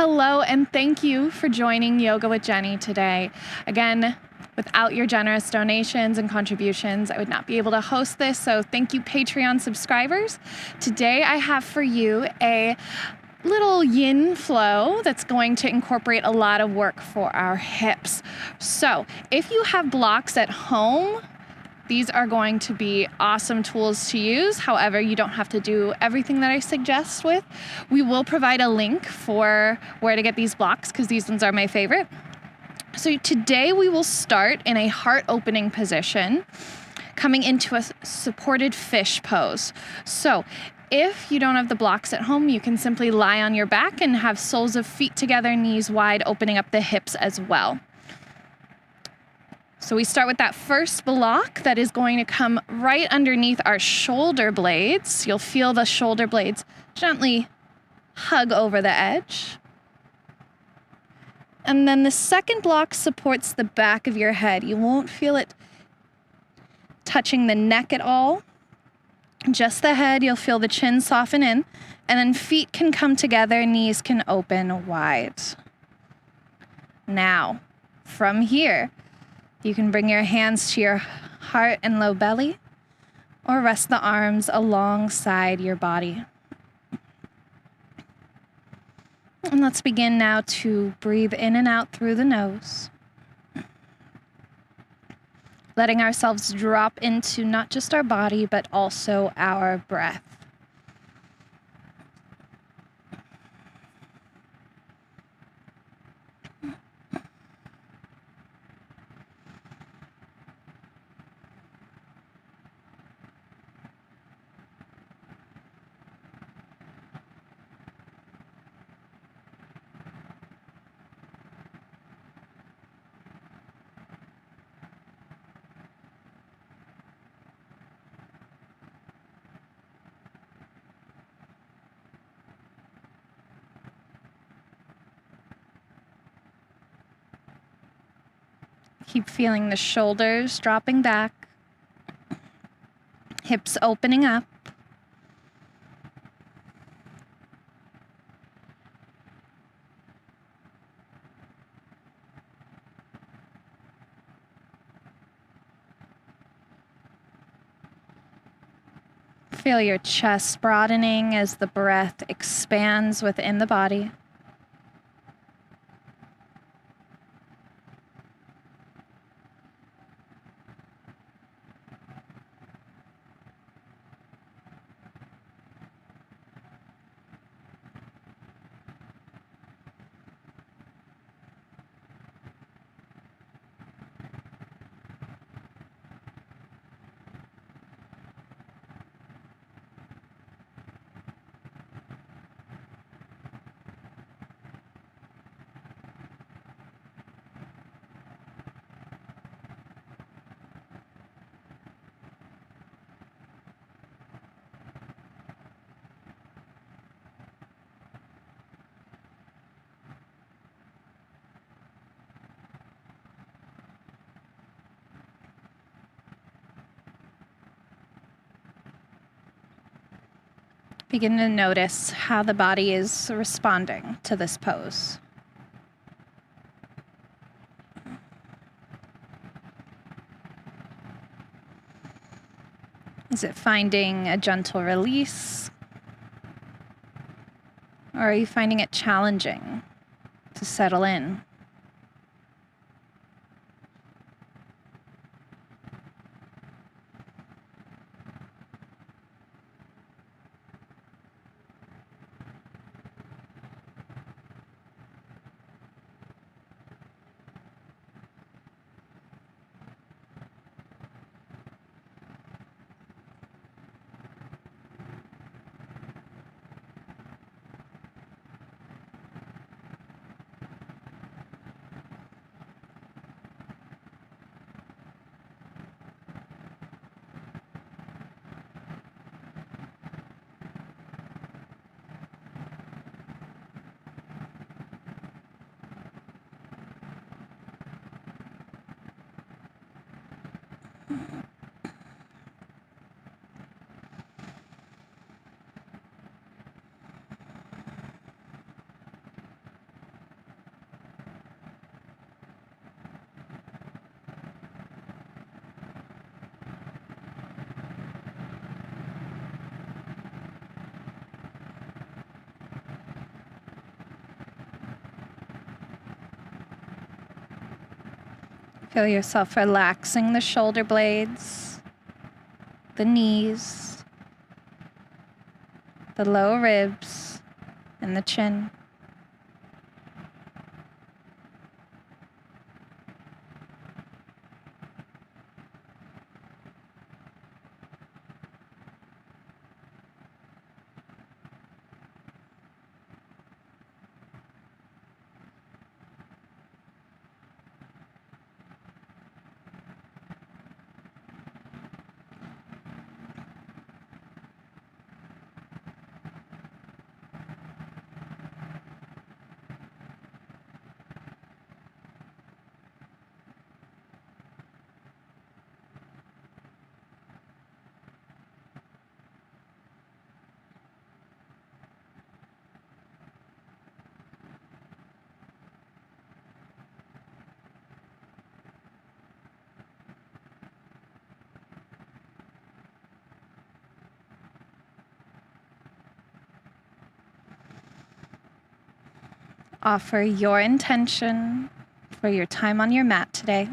Hello, and thank you for joining Yoga with Jenny today. Again, without your generous donations and contributions, I would not be able to host this, so thank you, Patreon subscribers. Today, I have for you a little yin flow that's going to incorporate a lot of work for our hips. So, if you have blocks at home, these are going to be awesome tools to use. However, you don't have to do everything that I suggest with. We will provide a link for where to get these blocks because these ones are my favorite. So today we will start in a heart opening position, coming into a supported fish pose. So if you don't have the blocks at home, you can simply lie on your back and have soles of feet together, knees wide, opening up the hips as well. So we start with that first block that is going to come right underneath our shoulder blades. You'll feel the shoulder blades gently hug over the edge. And then the second block supports the back of your head. You won't feel it touching the neck at all. Just the head. You'll feel the chin soften in. And then feet can come together, knees can open wide. Now, from here, you can bring your hands to your heart and low belly, or rest the arms alongside your body. And let's begin now to breathe in and out through the nose, letting ourselves drop into not just our body, but also our breath. Keep feeling the shoulders dropping back, hips opening up. Feel your chest broadening as the breath expands within the body. Begin to notice how the body is responding to this pose. Is it finding a gentle release? Or are you finding it challenging to settle in? Feel yourself relaxing the shoulder blades, the knees, the lower ribs, and the chin. Offer your intention for your time on your mat today.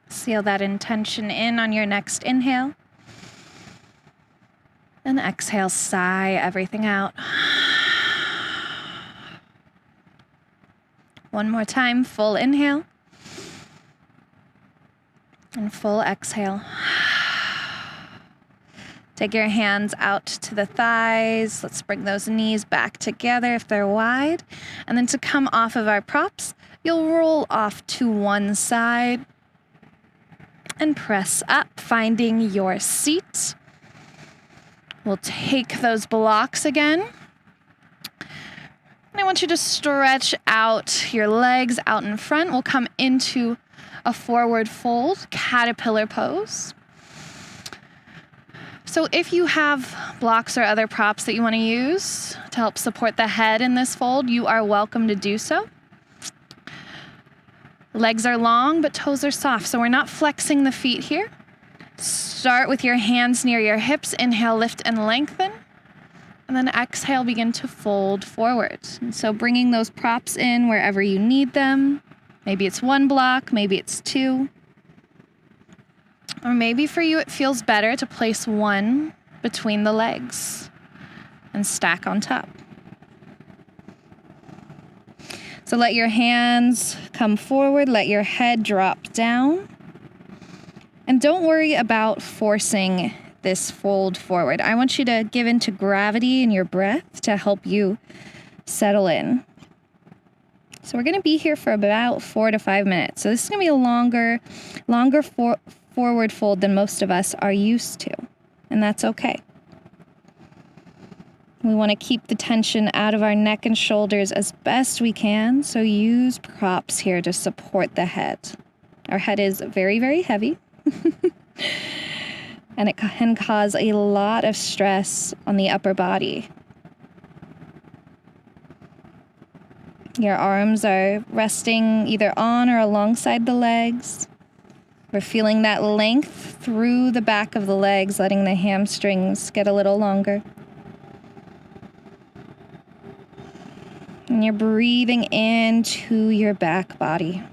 Seal that intention in on your next inhale. And exhale, sigh everything out. One more time, full inhale. And full exhale. Take your hands out to the thighs. Let's bring those knees back together if they're wide. And then to come off of our props, you'll roll off to one side and press up, finding your seat. We'll take those blocks again. And I want you to stretch out your legs out in front. We'll come into a forward fold, caterpillar pose. So if you have blocks or other props that you want to use to help support the head in this fold, you are welcome to do so. Legs are long, but toes are soft, so we're not flexing the feet here. Start with your hands near your hips. Inhale, lift and lengthen. And then exhale, begin to fold forward. And so bringing those props in wherever you need them. Maybe it's one block, maybe it's two. Or maybe for you it feels better to place one between the legs and stack on top. So let your hands come forward, let your head drop down. And don't worry about forcing this fold forward. I want you to give into gravity in your breath to help you settle in. So we're going to be here for about 4 to 5 minutes. So this is going to be a longer forward fold than most of us are used to. And that's okay. We want to keep the tension out of our neck and shoulders as best we can. So use props here to support the head. Our head is very, very heavy. And it can cause a lot of stress on the upper body. Your arms are resting either on or alongside the legs. We're feeling that length through the back of the legs, letting the hamstrings get a little longer. And you're breathing into your back body.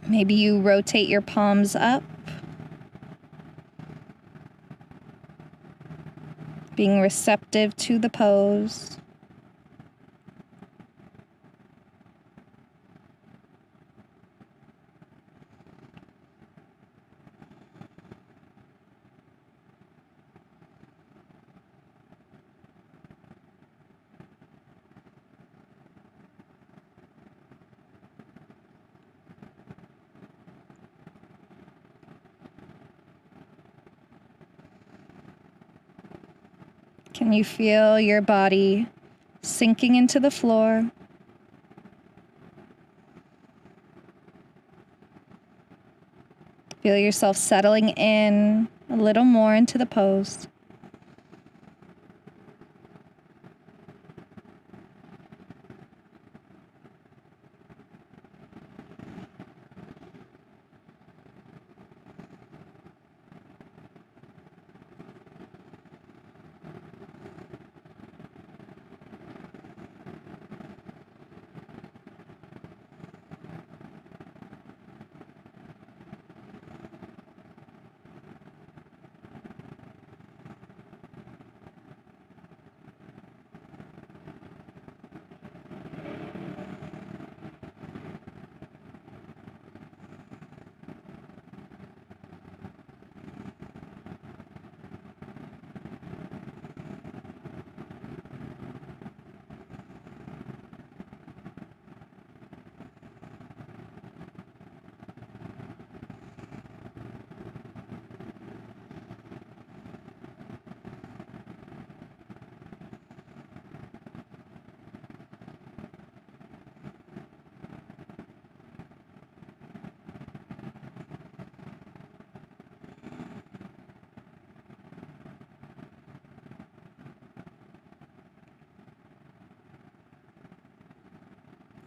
Maybe you rotate your palms up, being receptive to the pose. Can you feel your body sinking into the floor? Feel yourself settling in a little more into the pose.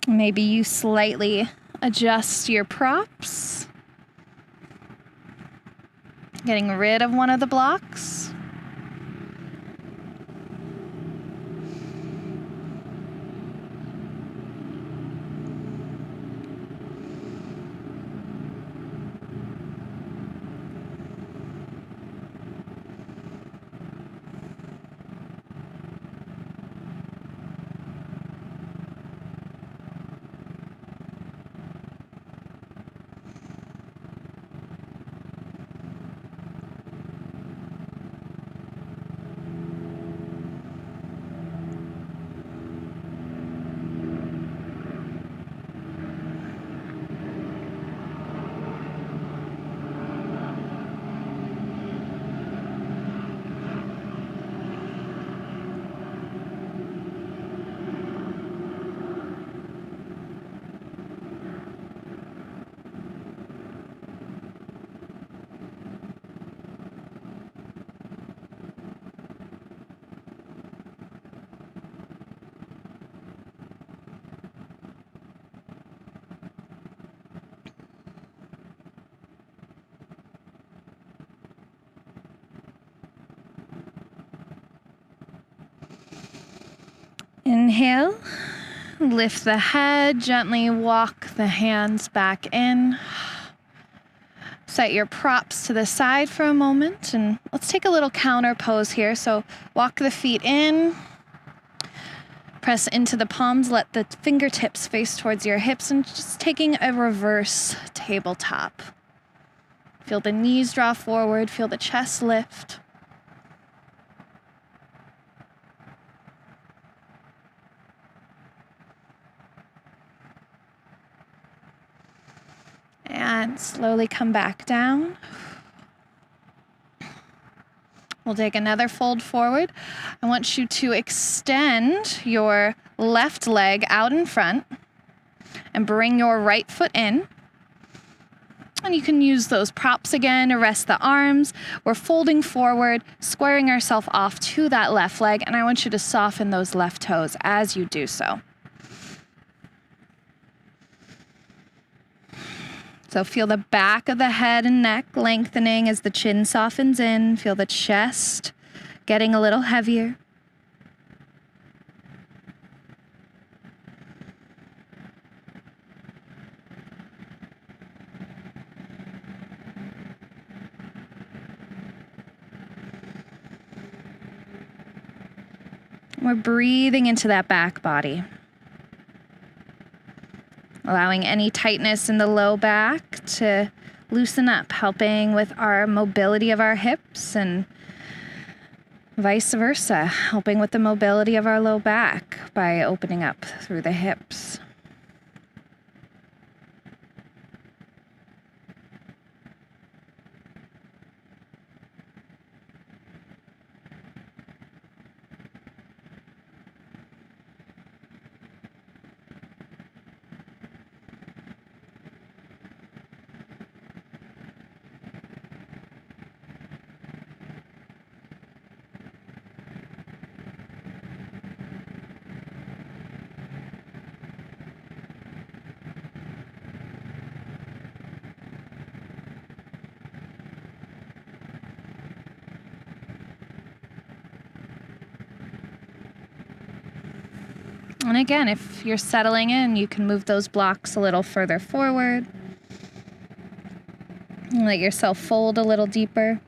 Maybe you slightly adjust your props, getting rid of one of the blocks. Inhale, lift the head, gently walk the hands back in. Set your props to the side for a moment, and let's take a little counter pose here. So walk the feet in, press into the palms, let the fingertips face towards your hips, and just taking a reverse tabletop. Feel the knees draw forward, feel the chest lift. And slowly come back down. We'll take another fold forward. I want you to extend your left leg out in front and bring your right foot in. And you can use those props again to rest the arms. We're folding forward, squaring ourselves off to that left leg, and I want you to soften those left toes as you do so. So feel the back of the head and neck lengthening as the chin softens in. Feel the chest getting a little heavier. We're breathing into that back body. Allowing any tightness in the low back to loosen up, helping with our mobility of our hips and vice versa, helping with the mobility of our low back by opening up through the hips. And again, if you're settling in, you can move those blocks a little further forward. And let yourself fold a little deeper.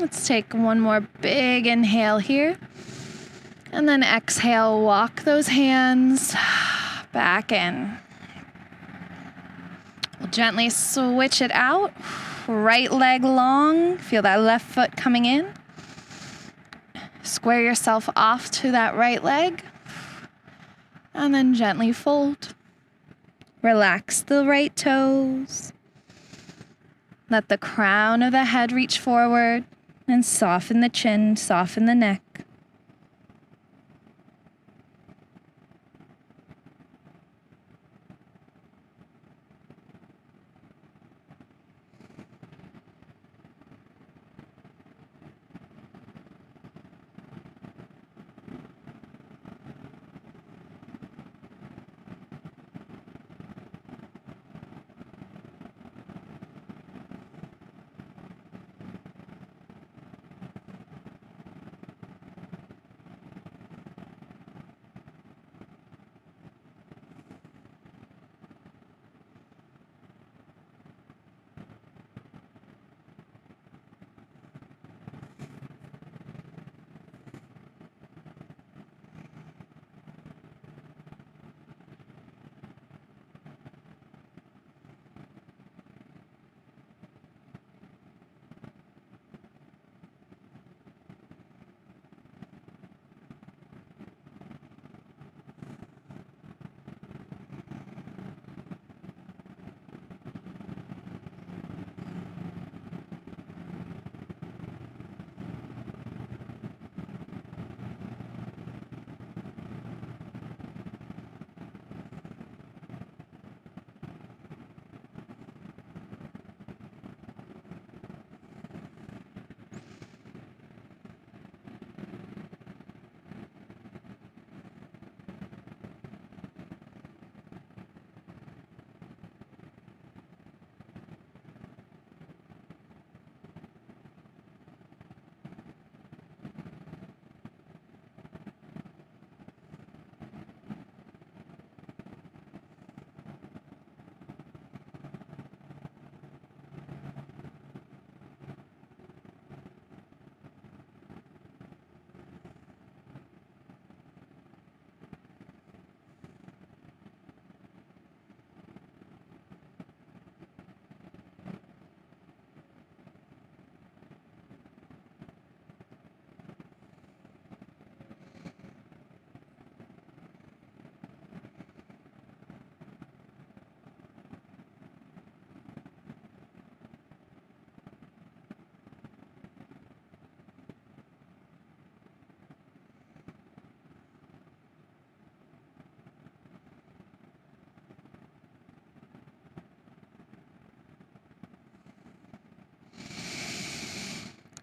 Let's take one more big inhale here. And then exhale, walk those hands back in. We'll gently switch it out. Right leg long. Feel that left foot coming in. Square yourself off to that right leg. And then gently fold. Relax the right toes. Let the crown of the head reach forward and soften the chin, soften the neck.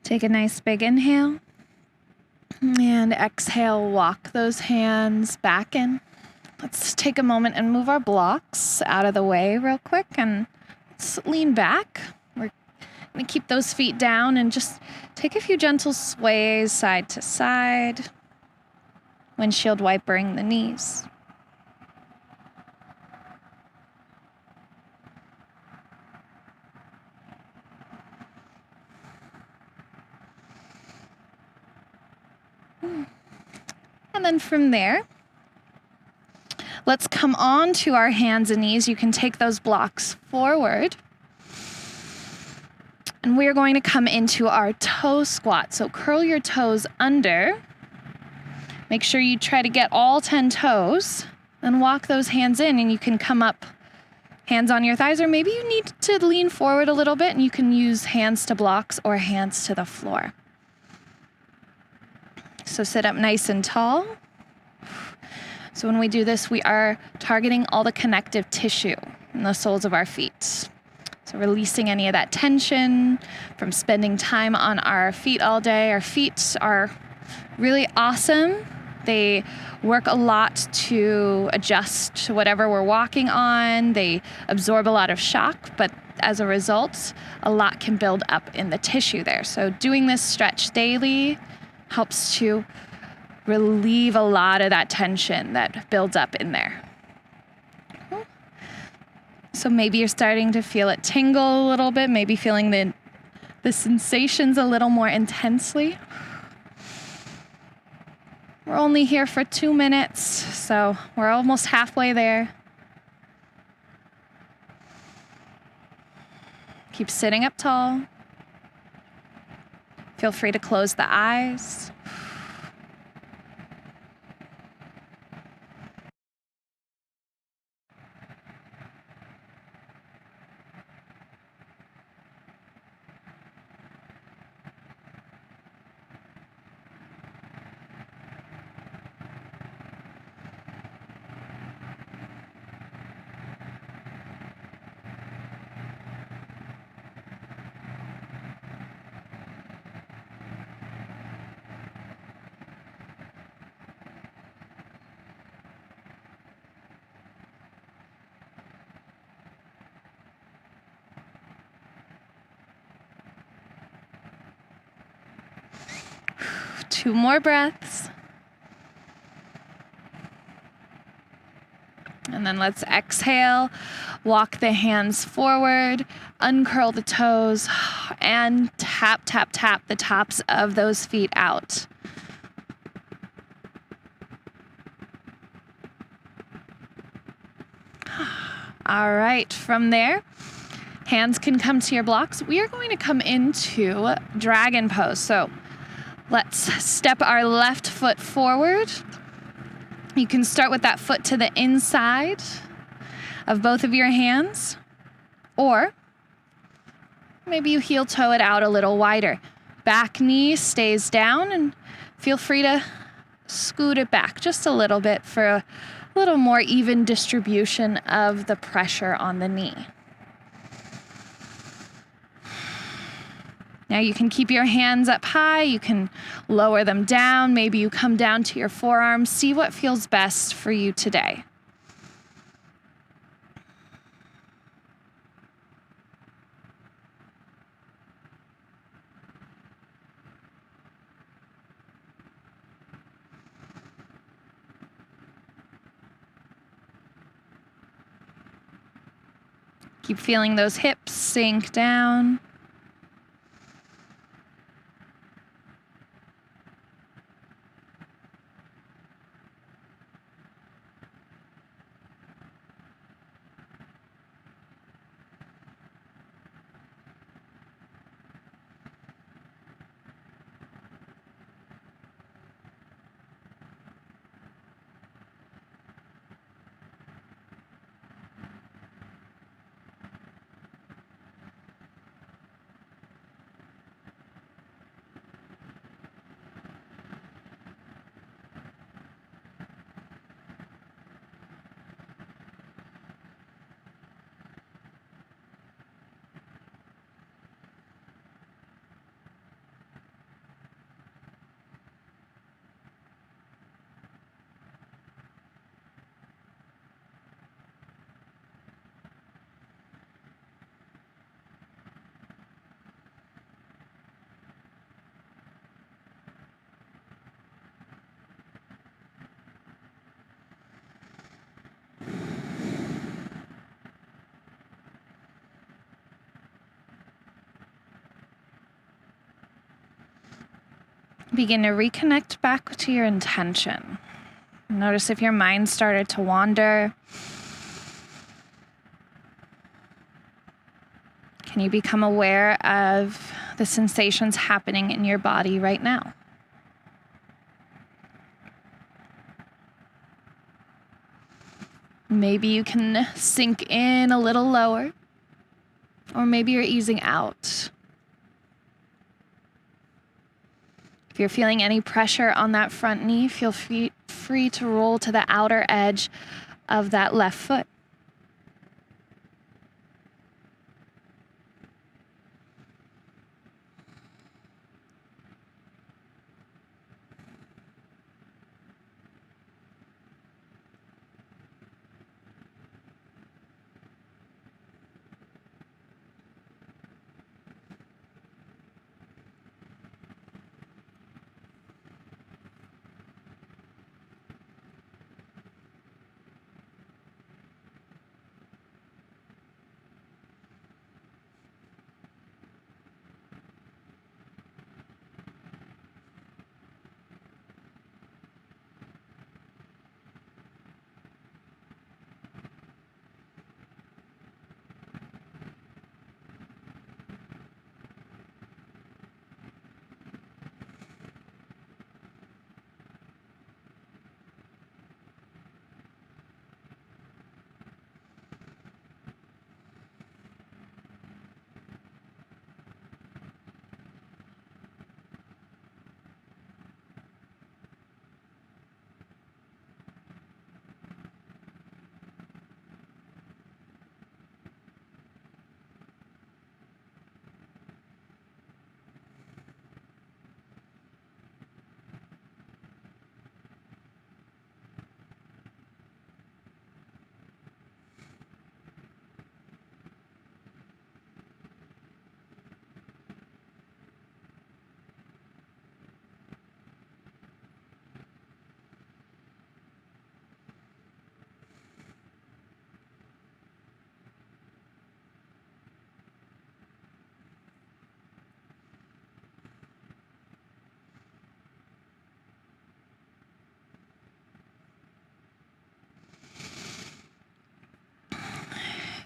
Take a nice big inhale. And exhale, walk those hands back in. Let's take a moment and move our blocks out of the way real quick, and let's lean back. We're going to keep those feet down and just take a few gentle sways side to side, windshield wipering the knees. And then from there, let's come on to our hands and knees. You can take those blocks forward. And we're going to come into our toe squat. So curl your toes under. Make sure you try to get all 10 toes. Then walk those hands in, and you can come up, hands on your thighs, or maybe you need to lean forward a little bit, and you can use hands to blocks or hands to the floor. So sit up nice and tall. So when we do this, we are targeting all the connective tissue in the soles of our feet. So releasing any of that tension from spending time on our feet all day. Our feet are really awesome. They work a lot to adjust to whatever we're walking on. They absorb a lot of shock, but as a result, a lot can build up in the tissue there. So doing this stretch daily helps to relieve a lot of that tension that builds up in there. So maybe you're starting to feel it tingle a little bit, maybe feeling the sensations a little more intensely. We're only here for 2 minutes, so we're almost halfway there. Keep sitting up tall. Feel free to close the eyes. Two more breaths. And then let's exhale, walk the hands forward, uncurl the toes, and tap, tap, tap the tops of those feet out. All right, from there, hands can come to your blocks. We are going to come into dragon pose. So let's step our left foot forward. You can start with that foot to the inside of both of your hands, or maybe you heel toe it out a little wider. Back knee stays down, and feel free to scoot it back just a little bit for a little more even distribution of the pressure on the knee. Now you can keep your hands up high, you can lower them down, maybe you come down to your forearms. See what feels best for you today. Keep feeling those hips sink down. begin to reconnect back to your intention. Notice if your mind started to wander. Can you become aware of the sensations happening in your body right now? Maybe you can sink in a little lower, or maybe you're easing out. If you're feeling any pressure on that front knee, feel free to roll to the outer edge of that left foot.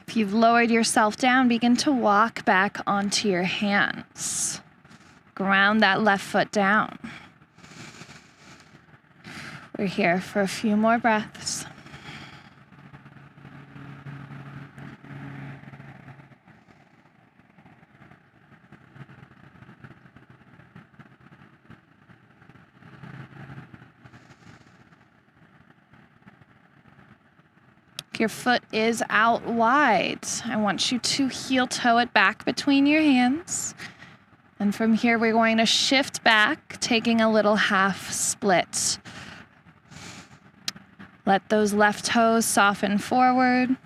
If you've lowered yourself down, begin to walk back onto your hands. Ground that left foot down. We're here for a few more breaths. Your foot is out wide. I want you to heel toe it back between your hands. And from here, we're going to shift back, taking a little half split. Let those left toes soften forward.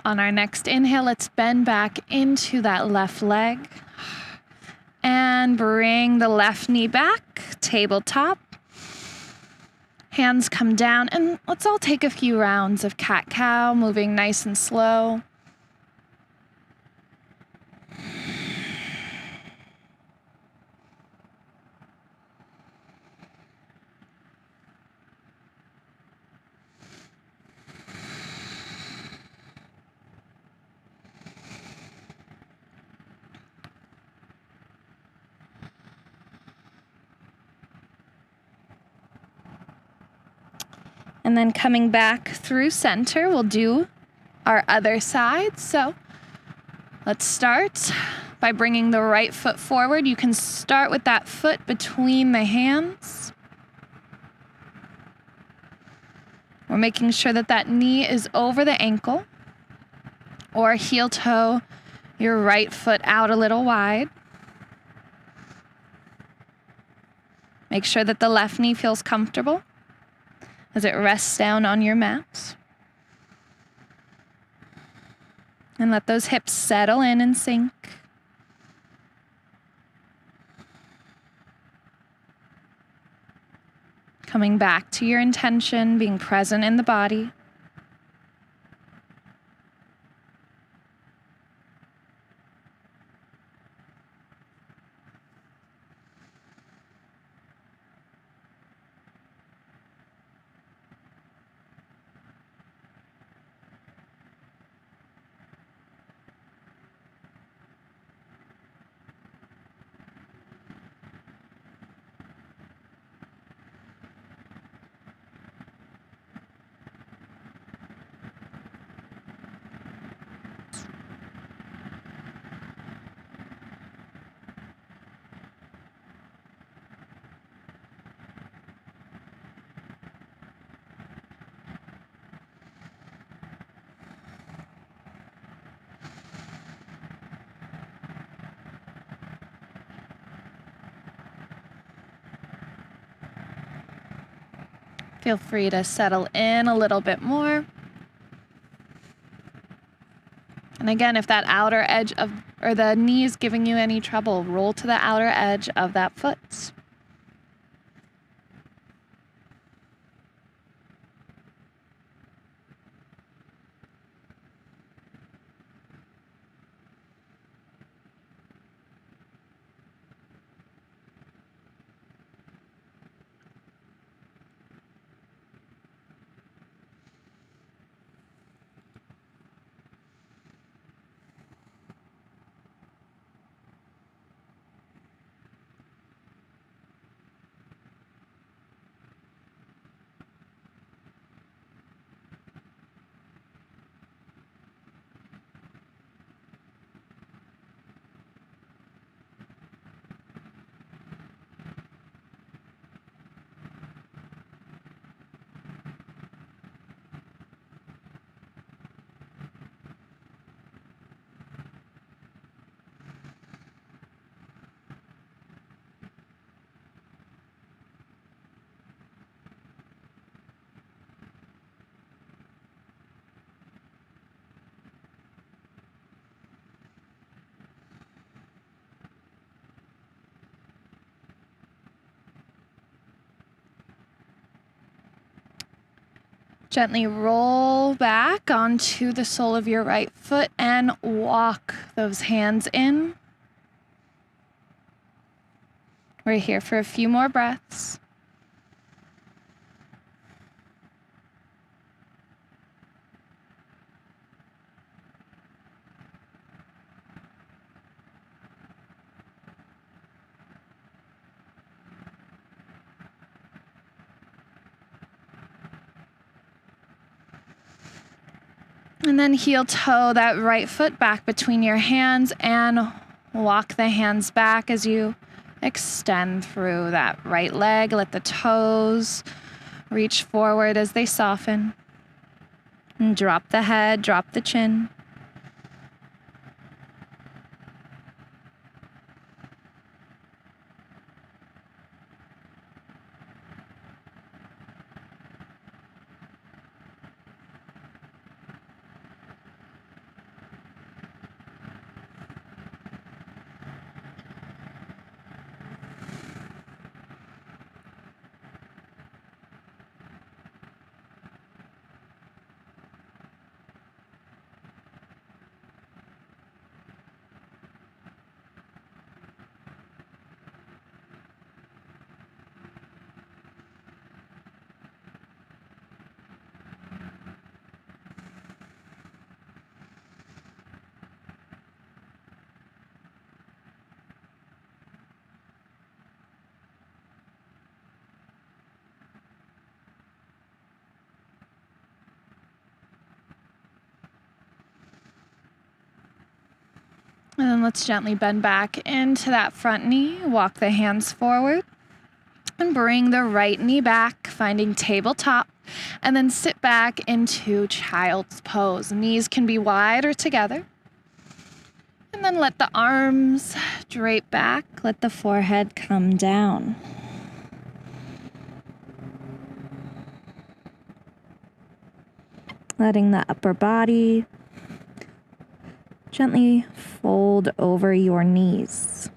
On our next inhale, let's bend back into that left leg and bring the left knee back, tabletop. Hands come down, and let's all take a few rounds of cat-cow, moving nice and slow. And then coming back through center, we'll do our other side. So let's start by bringing the right foot forward. You can start with that foot between the hands. We're making sure that that knee is over the ankle, or heel toe your right foot out a little wide. Make sure that the left knee feels comfortable as it rests down on your mat. And let those hips settle in and sink. Coming back to your intention, being present in the body. Feel free to settle in a little bit more. And again, if that outer edge of, or the knee is giving you any trouble, roll to the outer edge of that foot. Gently roll back onto the sole of your right foot and walk those hands in. We're here for a few more breaths. And then heel toe that right foot back between your hands and walk the hands back as you extend through that right leg. Let the toes reach forward as they soften. And drop the head, drop the chin. And then let's gently bend back into that front knee. Walk the hands forward and bring the right knee back, finding tabletop. And then sit back into child's pose. Knees can be wide or together. And then let the arms drape back. Let the forehead come down. Letting the upper body gently fold over your knees.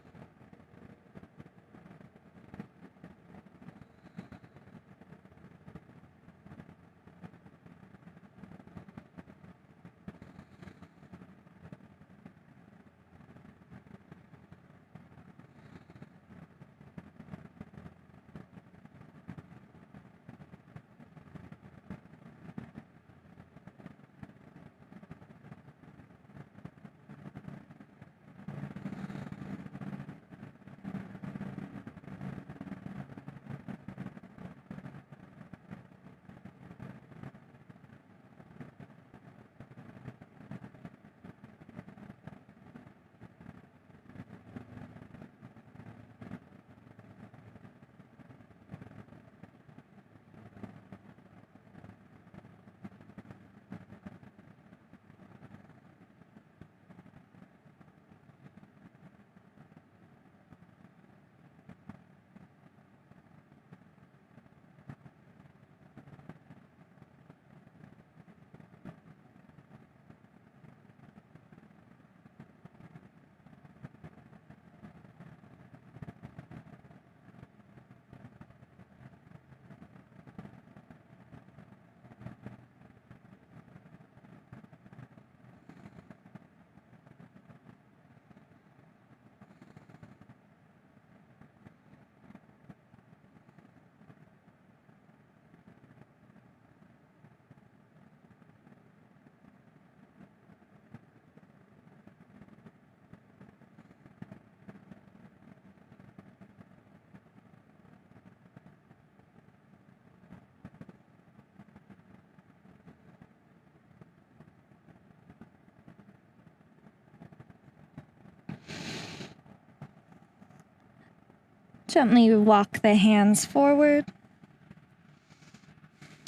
Gently walk the hands forward.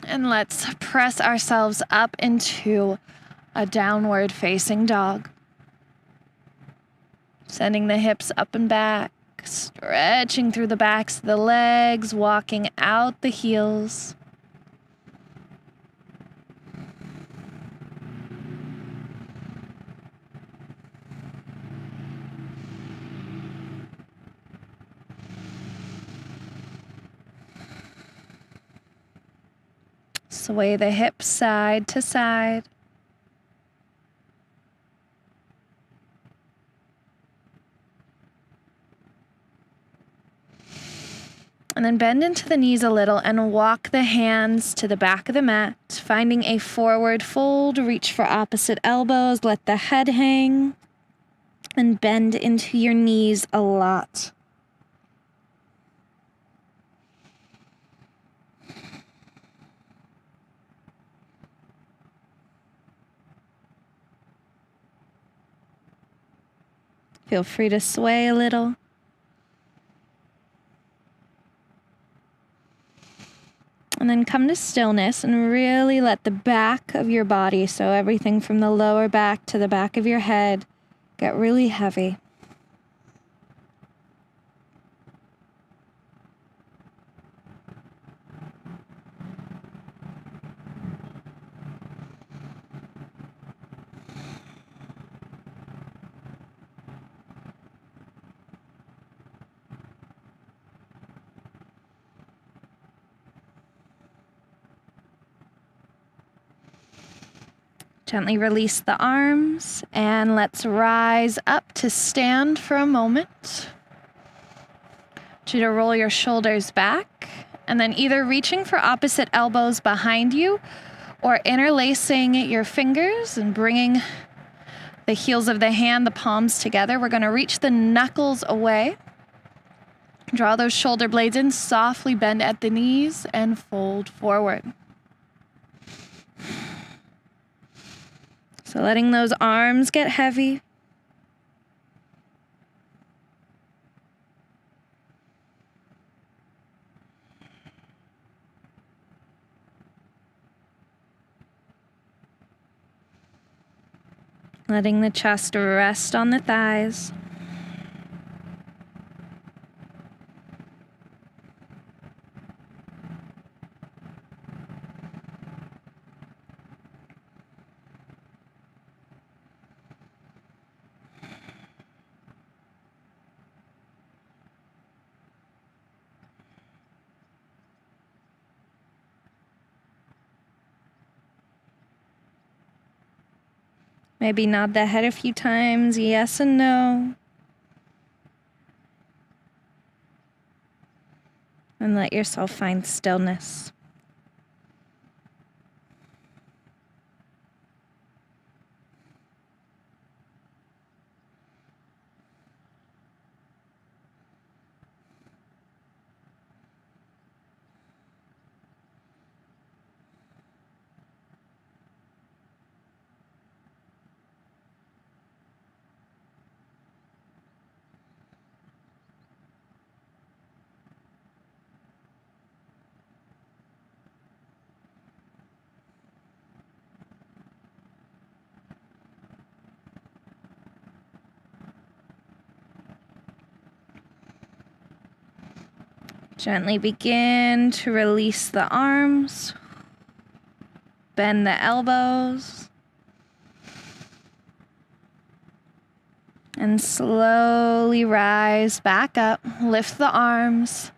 And let's press ourselves up into a downward facing dog. Sending the hips up and back, stretching through the backs of the legs, walking out the heels. Sway the hips side to side. And then bend into the knees a little and walk the hands to the back of the mat, finding a forward fold. Reach for opposite elbows. Let the head hang and bend into your knees a lot. Feel free to sway a little. And then come to stillness and really let the back of your body, so everything from the lower back to the back of your head, get really heavy. Gently release the arms and let's rise up to stand for a moment. I want you to roll your shoulders back and then either reaching for opposite elbows behind you or interlacing your fingers and bringing the heels of the hand, the palms together. We're going to reach the knuckles away. Draw those shoulder blades in, softly bend at the knees and fold forward. So letting those arms get heavy. Letting the chest rest on the thighs. Maybe nod the head a few times, yes and no. And let yourself find stillness. Gently begin to release the arms, bend the elbows, and slowly rise back up, lift the arms.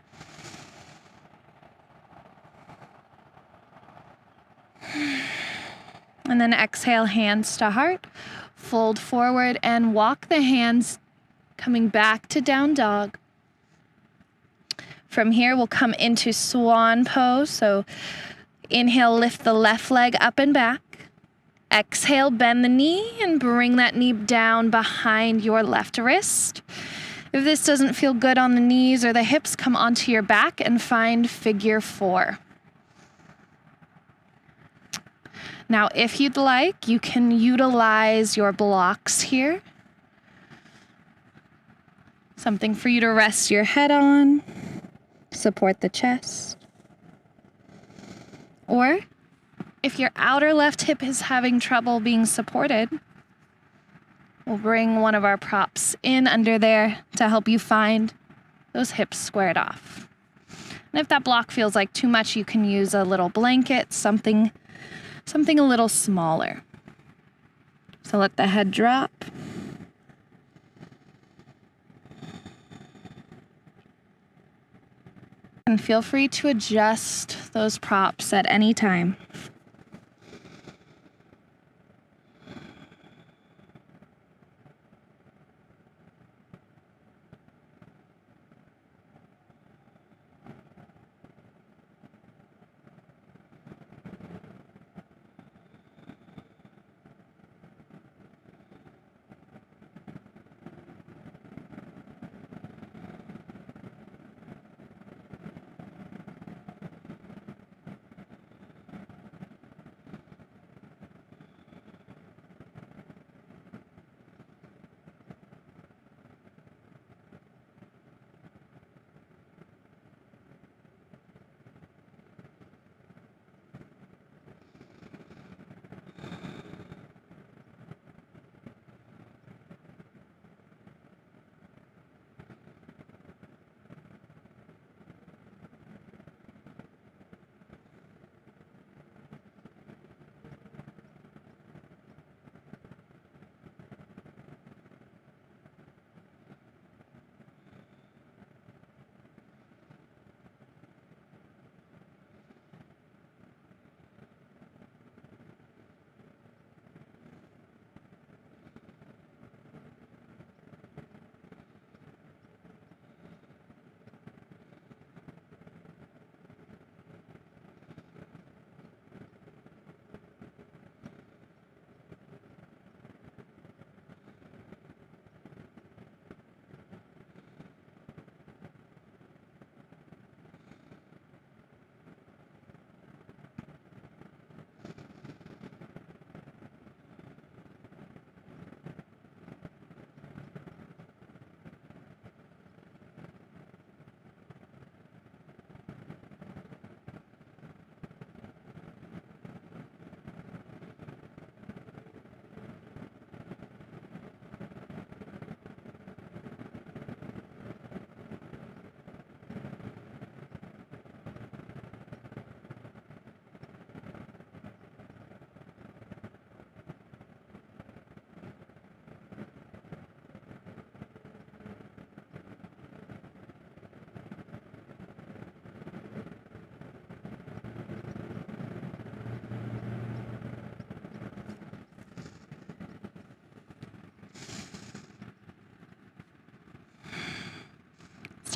And then exhale, hands to heart, fold forward and walk the hands coming back to down dog. From here, we'll come into swan pose. So inhale, lift the left leg up and back. Exhale, bend the knee and bring that knee down behind your left wrist. If this doesn't feel good on the knees or the hips, come onto your back and find figure 4. Now, if you'd like, you can utilize your blocks here. Something for you to rest your head on. Support the chest. Or if your outer left hip is having trouble being supported, we'll bring one of our props in under there to help you find those hips squared off. And if that block feels like too much, you can use a little blanket, something a little smaller. So let the head drop. And feel free to adjust those props at any time.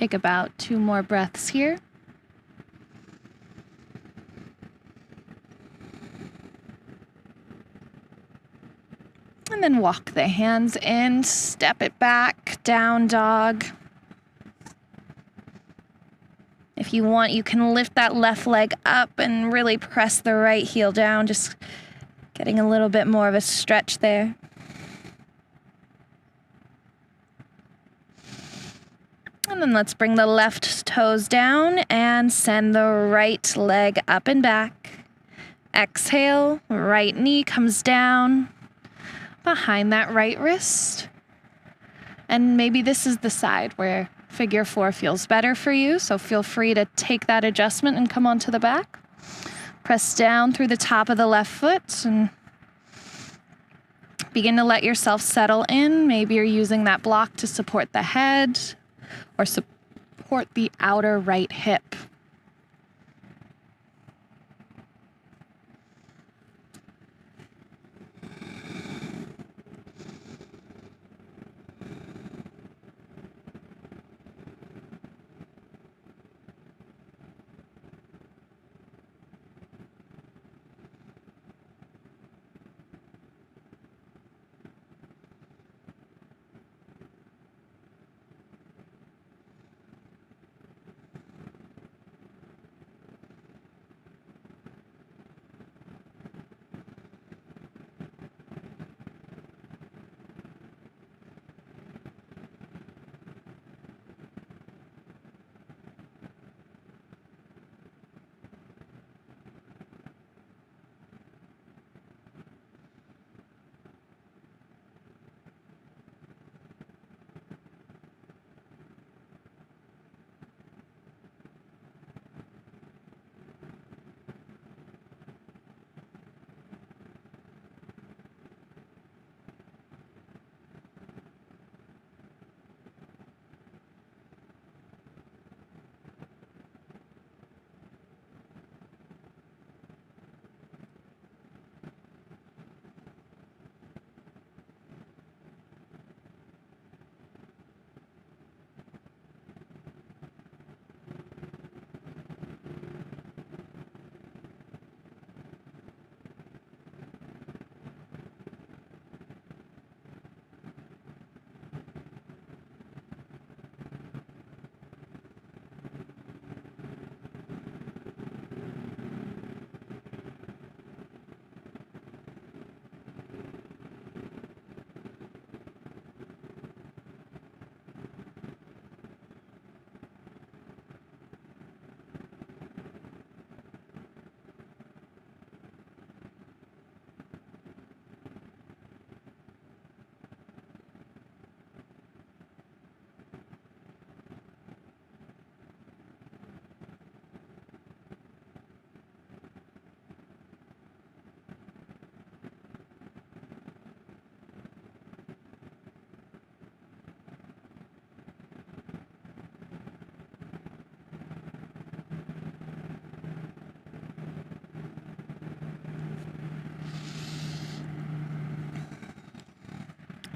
Take about 2 more breaths here. And then walk the hands in, step it back, down dog. If you want, you can lift that left leg up and really press the right heel down, just getting a little bit more of a stretch there. And then let's bring the left toes down and send the right leg up and back. Exhale, right knee comes down behind that right wrist. And maybe this is the side where figure 4 feels better for you, so feel free to take that adjustment and come onto the back. Press down through the top of the left foot and begin to let yourself settle in. Maybe you're using that block to support the head or support the outer right hip.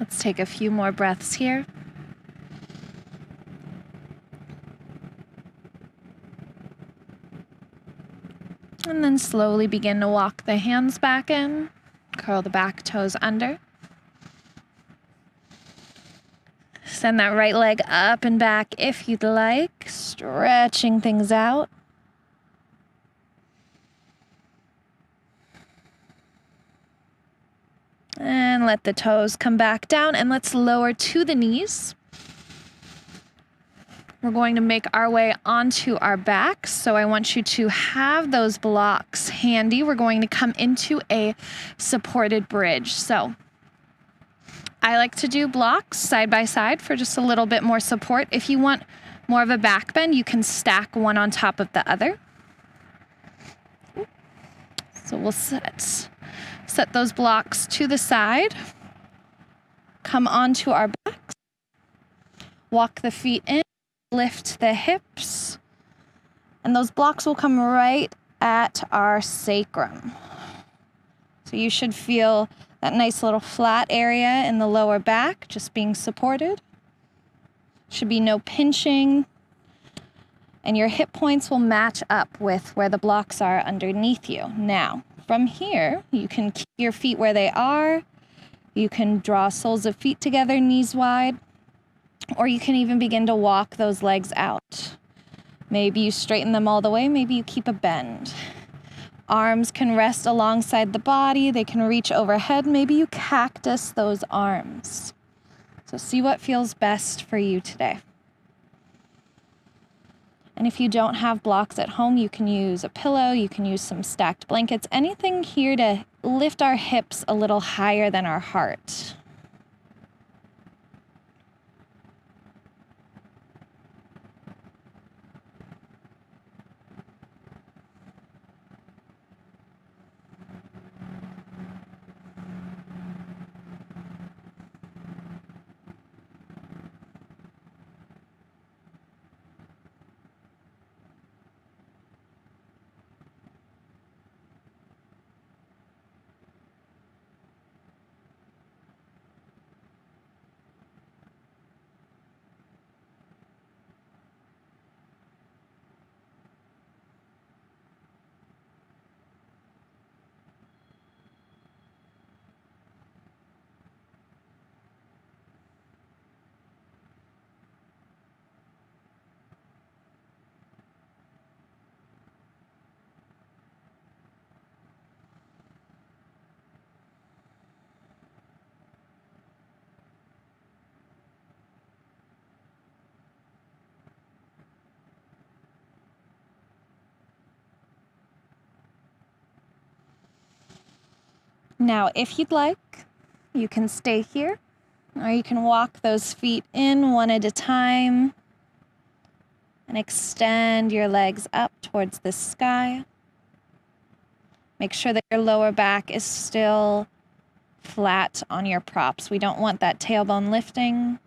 Let's take a few more breaths here. And then slowly begin to walk the hands back in. Curl the back toes under. Send that right leg up and back if you'd like, stretching things out. And let the toes come back down, and let's lower to the knees. We're going to make our way onto our backs, so I want you to have those blocks handy. We're going to come into a supported bridge. So I like to do blocks side by side for just a little bit more support. If you want more of a back bend, you can stack one on top of the other. So we'll set those blocks to the side. Come onto our backs. Walk the feet in. Lift the hips, and those blocks will come right at our sacrum. So you should feel that nice little flat area in the lower back just being supported. Should be no pinching, And your hip points will match up with where the blocks are underneath you. Now, from here, you can keep your feet where they are. You can draw soles of feet together, knees wide, or you can even begin to walk those legs out. Maybe you straighten them all the way, maybe you keep a bend. Arms can rest alongside the body, they can reach overhead, maybe you cactus those arms. So see what feels best for you today. And if you don't have blocks at home, you can use a pillow, you can use some stacked blankets, anything here to lift our hips a little higher than our heart. Now, if you'd like, you can stay here, or you can walk those feet in one at a time and extend your legs up towards the sky. Make sure that your lower back is still flat on your props. We don't want that tailbone lifting.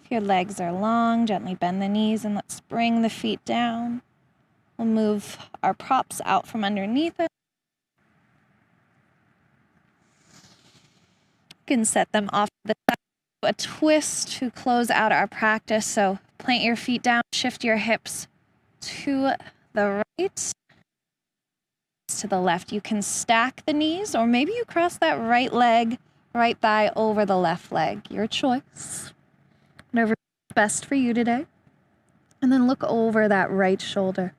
If your legs are long, gently bend the knees and let's bring the feet down. We'll move our props out from underneath us. You can set them off to the side. A twist to close out our practice. So plant your feet down, shift your hips to the right, to the left. You can stack the knees, or maybe you cross that right leg, right thigh over the left leg. Your choice. Whatever is best for you today. And then look over that right shoulder.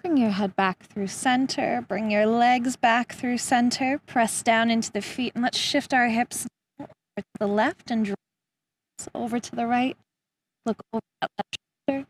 Bring your head back through center. Bring your legs back through center. Press down into the feet, and let's shift our hips over to the left and draw over to the right. Look over that left shoulder.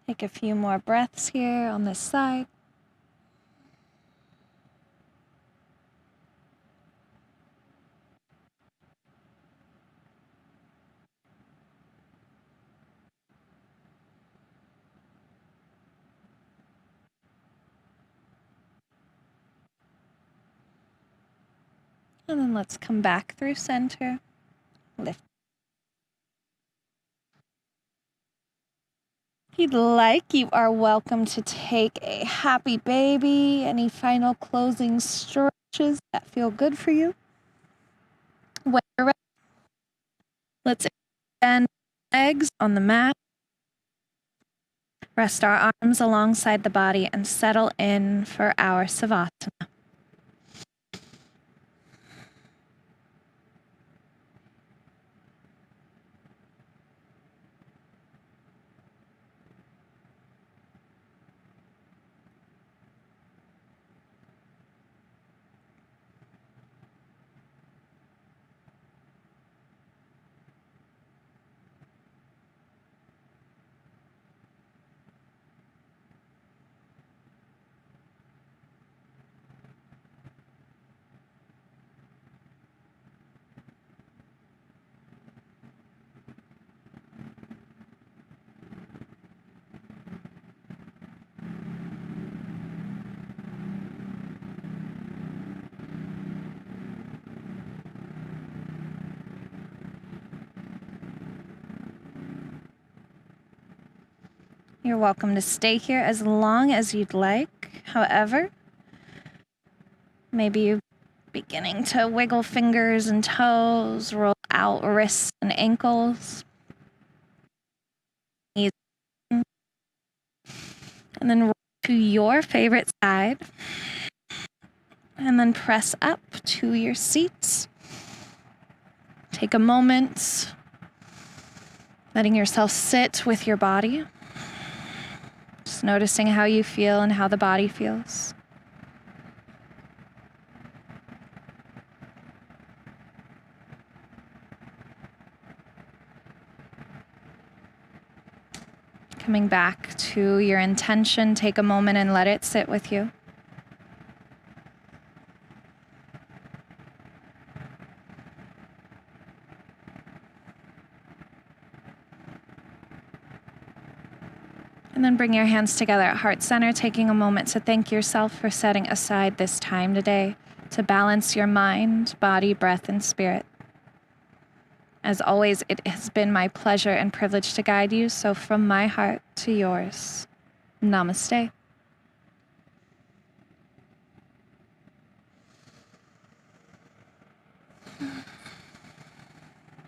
Take a few more breaths here on this side. And then let's come back through center. Lift. If you'd like, you are welcome to take a happy baby. Any final closing stretches that feel good for you? When you're ready, let's extend legs on the mat. Rest our arms alongside the body and settle in for our Savasana. You're welcome to stay here as long as you'd like. However, maybe you're beginning to wiggle fingers and toes, roll out wrists and ankles. And then roll to your favorite side. And then press up to your seats. Take a moment, letting yourself sit with your body. Just noticing how you feel and how the body feels. Coming back to your intention, take a moment and let it sit with you. And then bring your hands together at heart center, taking a moment to thank yourself for setting aside this time today to balance your mind, body, breath, and spirit. As always, it has been my pleasure and privilege to guide you, so from my heart to yours, namaste.